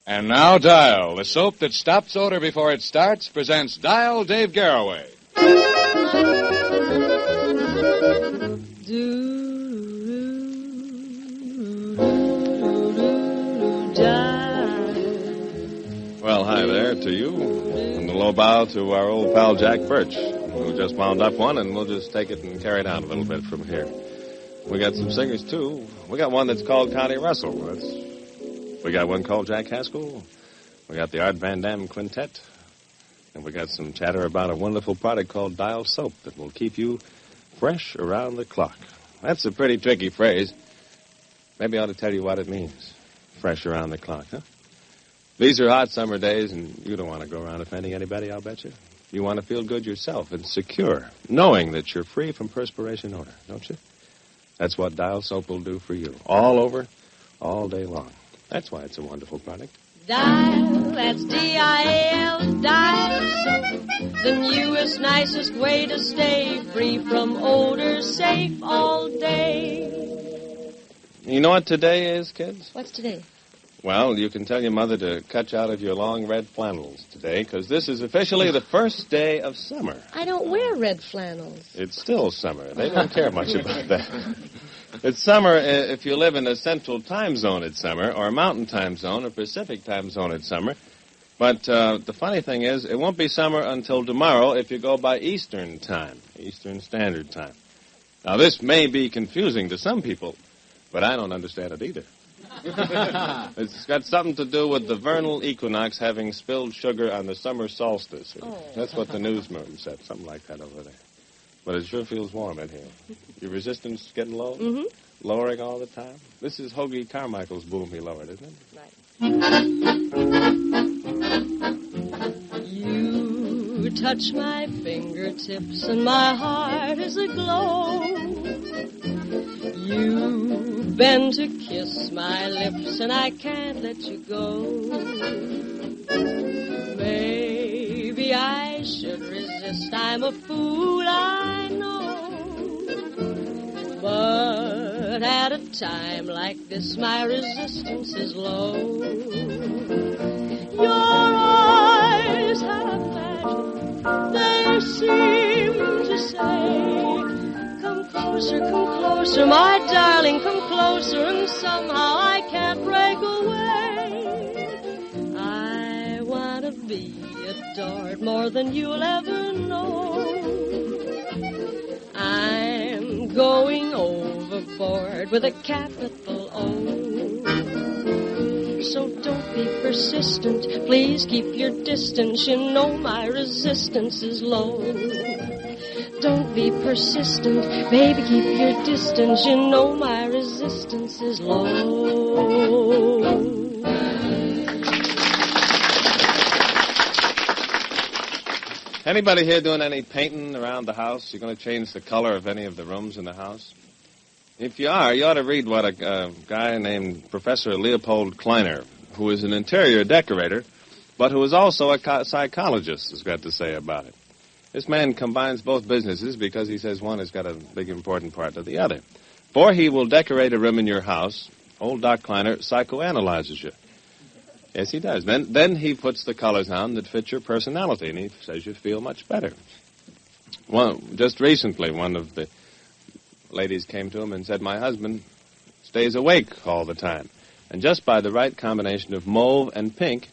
And now Dial, the soap that stops odor before it starts, presents Dial Dave Garroway. Well, hi there to you, and a low bow to our old pal Jack Birch, who just wound up one, and we'll just take it and carry it on a little bit from here. We got some singers, too. We got one that's called Connie Russell. We got one called Jack Haskell. We got the Art Van Damme Quintet. And we got some chatter about a wonderful product called Dial Soap that will keep you fresh around the clock. That's a pretty tricky phrase. Maybe I ought to tell you what it means. Fresh around the clock, huh? These are hot summer days, and you don't want to go around offending anybody, I'll bet you. You want to feel good yourself and secure, knowing that you're free from perspiration odor, don't you? That's what Dial Soap will do for you. All over, all day long. That's why it's a wonderful product. Dial, that's D-I-A-L, Dial Soap. The newest, nicest way to stay free from odor, safe all day. You know what today is, kids? What's today? Well, you can tell your mother to cut you out of your long red flannels today, because this is officially the first day of summer. I don't wear red flannels. It's still summer. They don't care much about that. It's summer if you live in a central time zone, it's summer, or a mountain time zone, or Pacific time zone, it's summer. But the funny thing is, it won't be summer until tomorrow if you go by Eastern time, Eastern Standard Time. Now, this may be confusing to some people, but I don't understand it either. It's got something to do with the vernal equinox having spilled sugar on the summer solstice. Oh. That's what the newsroom said, something like that over there. But it sure feels warm in here. Your resistance getting low? Mm-hmm. Lowering all the time? This is Hoagie Carmichael's boom he lowered, isn't it? Right. You touch my fingertips and my heart is aglow. You bend to kiss my lips and I can't let you go. Maybe I should resist. I'm a fool, I know. But at a time like this, my resistance is low. Your eyes have magic. They seem to say, come closer, my darling, come closer, and somehow I can't break away. I want to be adored more than you'll ever know. I'm going overboard with a capital O. So don't be persistent, please keep your distance, you know my resistance is low. Don't be persistent, baby, keep your distance, you know my resistance is low. Anybody here doing any painting around the house? You're going to change the color of any of the rooms in the house? If you are, you ought to read what a guy named Professor Leopold Kleiner, who is an interior decorator, but who is also a psychologist, has got to say about it. This man combines both businesses because he says one has got a big important part to the other. Before he will decorate a room in your house, old Doc Kleiner psychoanalyzes you. Yes, he does. Then he puts the colors on that fit your personality, and he says you feel much better. Well, just recently, one of the ladies came to him and said, my husband stays awake all the time. And just by the right combination of mauve and pink,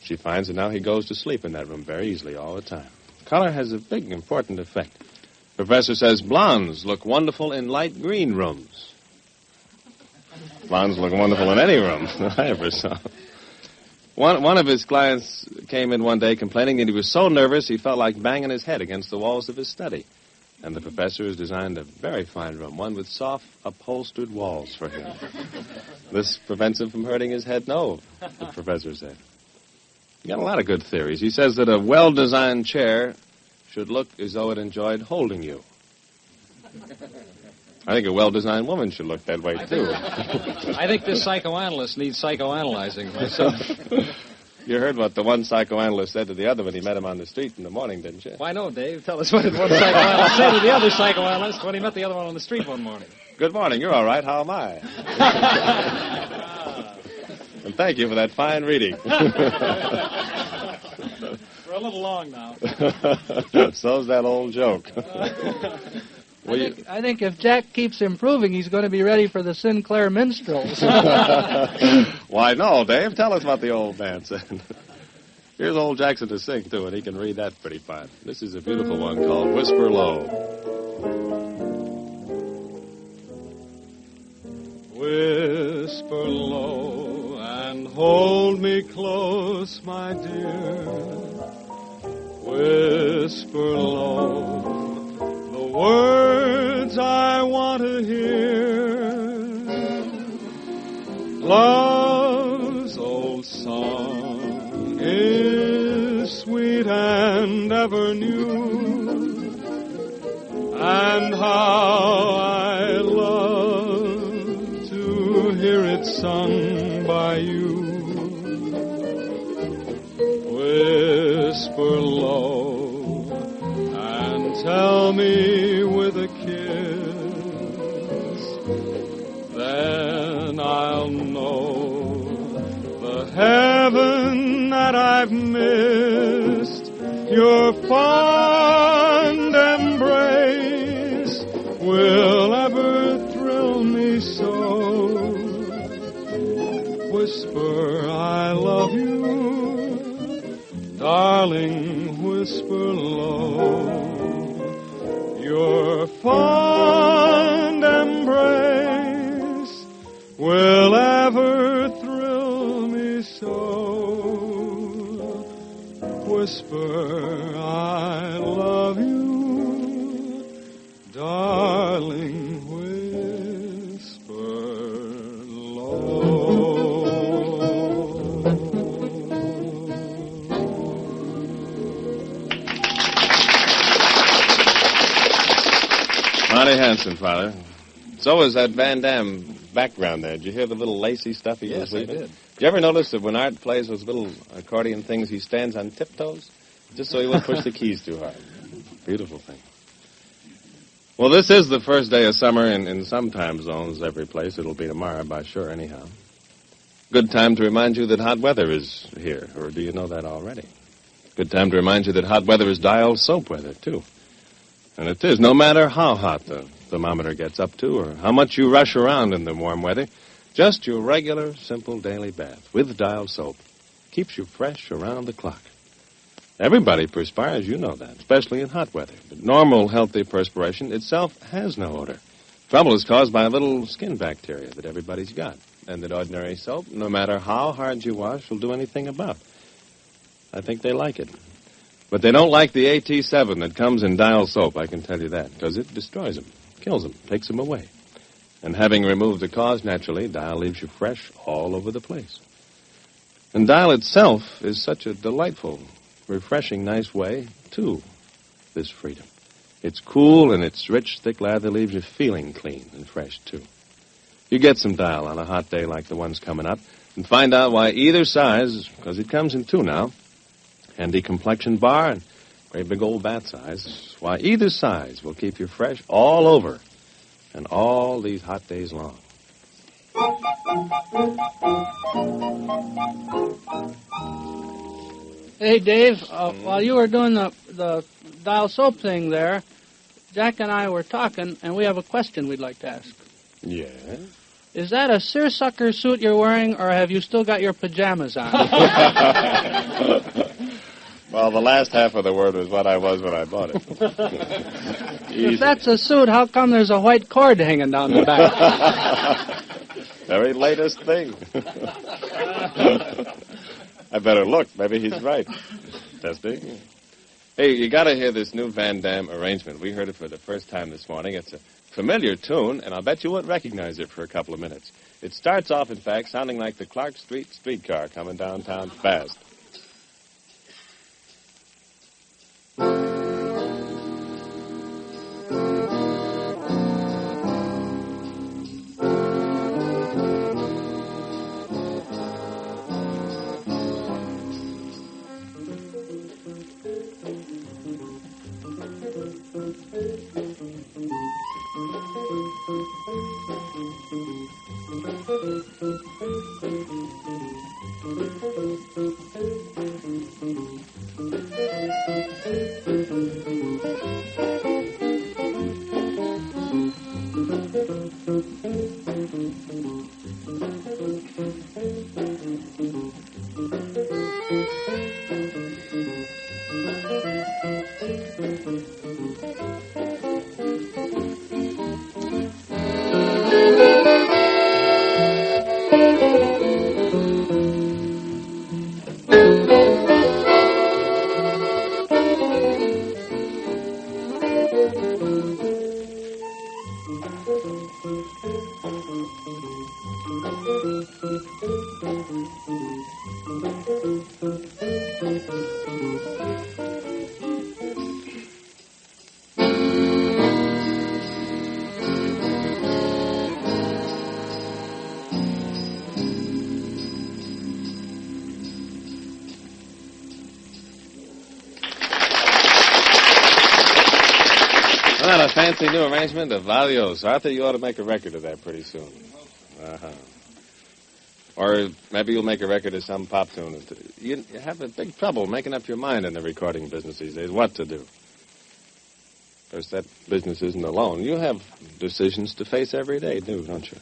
she finds that now he goes to sleep in that room very easily all the time. Color has a big, important effect. Professor says blondes look wonderful in light green rooms. Blondes look wonderful in any room I ever saw. One of his clients came in one day complaining that he was so nervous he felt like banging his head against the walls of his study. And the professor has designed a very fine room, one with soft, upholstered walls for him. This prevents him from hurting his head. No, the professor said. He got a lot of good theories. He says that a well-designed chair should look as though it enjoyed holding you. I think a well-designed woman should look that way, too. I think this psychoanalyst needs psychoanalyzing myself. You heard what the one psychoanalyst said to the other when he met him on the street in the morning, didn't you? Why, no, Dave. Tell us what did one psychoanalyst say to the other psychoanalyst when he met the other one on the street one morning. Good morning. You're all right. How am I? And thank you for that fine reading. We're a little long now. So's that old joke. I think if Jack keeps improving, he's going to be ready for the Sinclair Minstrels. Why, no, Dave. Tell us what the old man said. Here's old Jackson to sing, too, and he can read that pretty fine. This is a beautiful one called Whisper Low. Whisper low and hold me close, my dear. Whisper low the words I want to hear. Love's old song is sweet and ever new, and how I love to hear it sung by you. Whisper low and tell me with a kiss, then I'll know the heaven that I've missed. Your fond embrace will ever thrill me so. Whisper I love you, darling, whisper low. Your fond embrace will ever thrill me so. Whisper I love you, darling, whisper low. Mighty handsome, Father. So is that Van Damme background there. Did you hear the little lacy stuff he was leaving? Yes, I did. Did you ever notice that when Art plays those little accordion things, he stands on tiptoes? Just so he won't push the keys too hard. Beautiful thing. Well, this is the first day of summer in some time zones every place. It'll be tomorrow, by sure, anyhow. Good time to remind you that hot weather is here, or do you know that already? Good time to remind you that hot weather is dial soap weather, too. And it is, no matter how hot the thermometer gets up to or how much you rush around in the warm weather, just your regular, simple daily bath with dial soap keeps you fresh around the clock. Everybody perspires, you know that, especially in hot weather. But normal, healthy perspiration itself has no odor. Trouble is caused by a little skin bacteria that everybody's got, and that ordinary soap, no matter how hard you wash, will do anything about. I think they like it. But they don't like the AT7 that comes in dial soap, I can tell you that, because it destroys them, kills them, takes them away. And having removed the cause, naturally, dial leaves you fresh all over the place. And dial itself is such a delightful, refreshing, nice way to this freedom. It's cool and its rich, thick lather leaves you feeling clean and fresh, too. You get some dial on a hot day like the one's coming up and find out why either size, because it comes in two now, handy complexion bar and great big old bath size, why either size will keep you fresh all over and all these hot days long. Hey, Dave, while you were doing the dial soap thing there, Jack and I were talking, and we have a question we'd like to ask. Yeah? Is that a seersucker suit you're wearing, or have you still got your pajamas on? Well, the last half of the word was what I was when I bought it. If that's a suit, how come there's a white cord hanging down the back? Very latest thing. I better look. Maybe he's right. Testing. Hey, you got to hear this new Van Damme arrangement. We heard it for the first time this morning. It's a familiar tune, and I'll bet you wouldn't recognize it for a couple of minutes. It starts off, in fact, sounding like the Clark Street streetcar coming downtown fast. Not a fancy new arrangement of Valios. Arthur, you ought to make a record of that pretty soon. Uh-huh. Or maybe you'll make a record of some pop tune. You have a big trouble making up your mind in the recording business these days, what to do. Of course, that business isn't alone. You have decisions to face every day, too, don't you?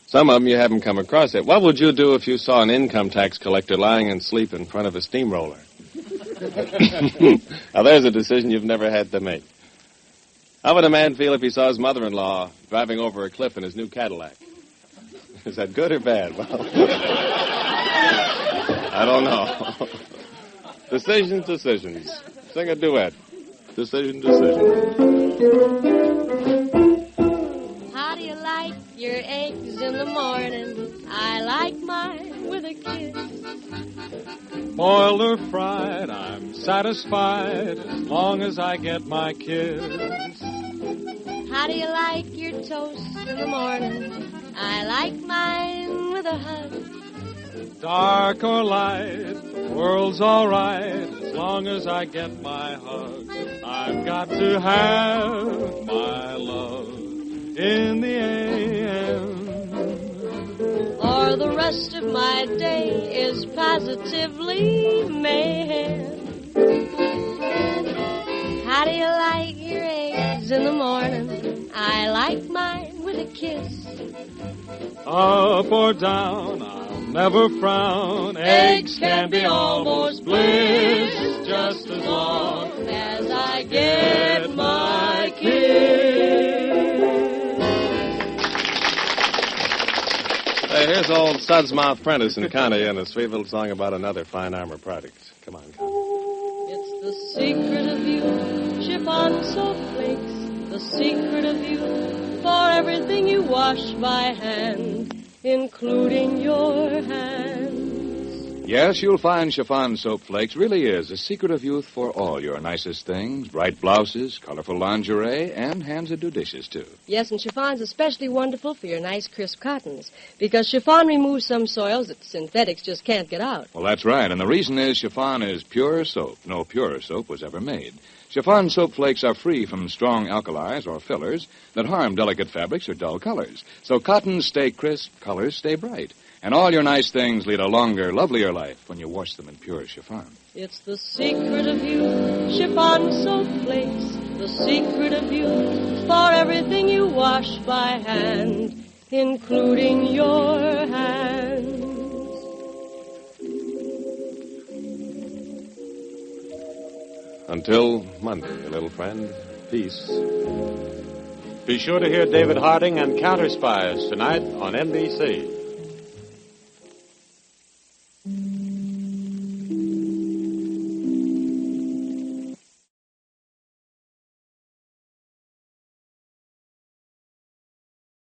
Some of them you haven't come across yet. What would you do if you saw an income tax collector lying in sleep in front of a steamroller? Now, there's a decision you've never had to make. How would a man feel if he saw his mother-in-law driving over a cliff in his new Cadillac? Is that good or bad? Well, I don't know. Decisions. Sing a duet. Decision. How do you like your eggs in the morning? I like mine with a kiss. Boiled or fried, I'm satisfied as long as I get my kiss. How do you like your toast in the morning? I like mine with a hug. Dark or light, the world's all right as long as I get my hug. I've got to have my love in the AM. Or the rest of my day is positively mayhem. How do you like your eggs in the morning? I like mine with a kiss. Up or down, I'll never frown. Eggs can be almost bliss, just as long as I get my kiss. Hey, here's old Sudsmouth Prentice and Connie and a sweet little song about another fine armor product. Come on, Connie. It's the secret of you, chiffon soap flakes. The secret of you, for everything you wash by hand, including your hands. Yes, you'll find chiffon soap flakes really is a secret of youth for all your nicest things. Bright blouses, colorful lingerie, and hands that do dishes, too. Yes, and chiffon's especially wonderful for your nice, crisp cottons, because chiffon removes some soils that synthetics just can't get out. Well, that's right, and the reason is chiffon is pure soap. No purer soap was ever made. Chiffon soap flakes are free from strong alkalis or fillers that harm delicate fabrics or dull colors. So cottons stay crisp, colors stay bright. And all your nice things lead a longer, lovelier life when you wash them in pure chiffon. It's the secret of you, chiffon soap flakes. The secret of you, for everything you wash by hand, including your hands. Until Monday, little friend. Peace. Be sure to hear David Harding and Counter Spies tonight on NBC.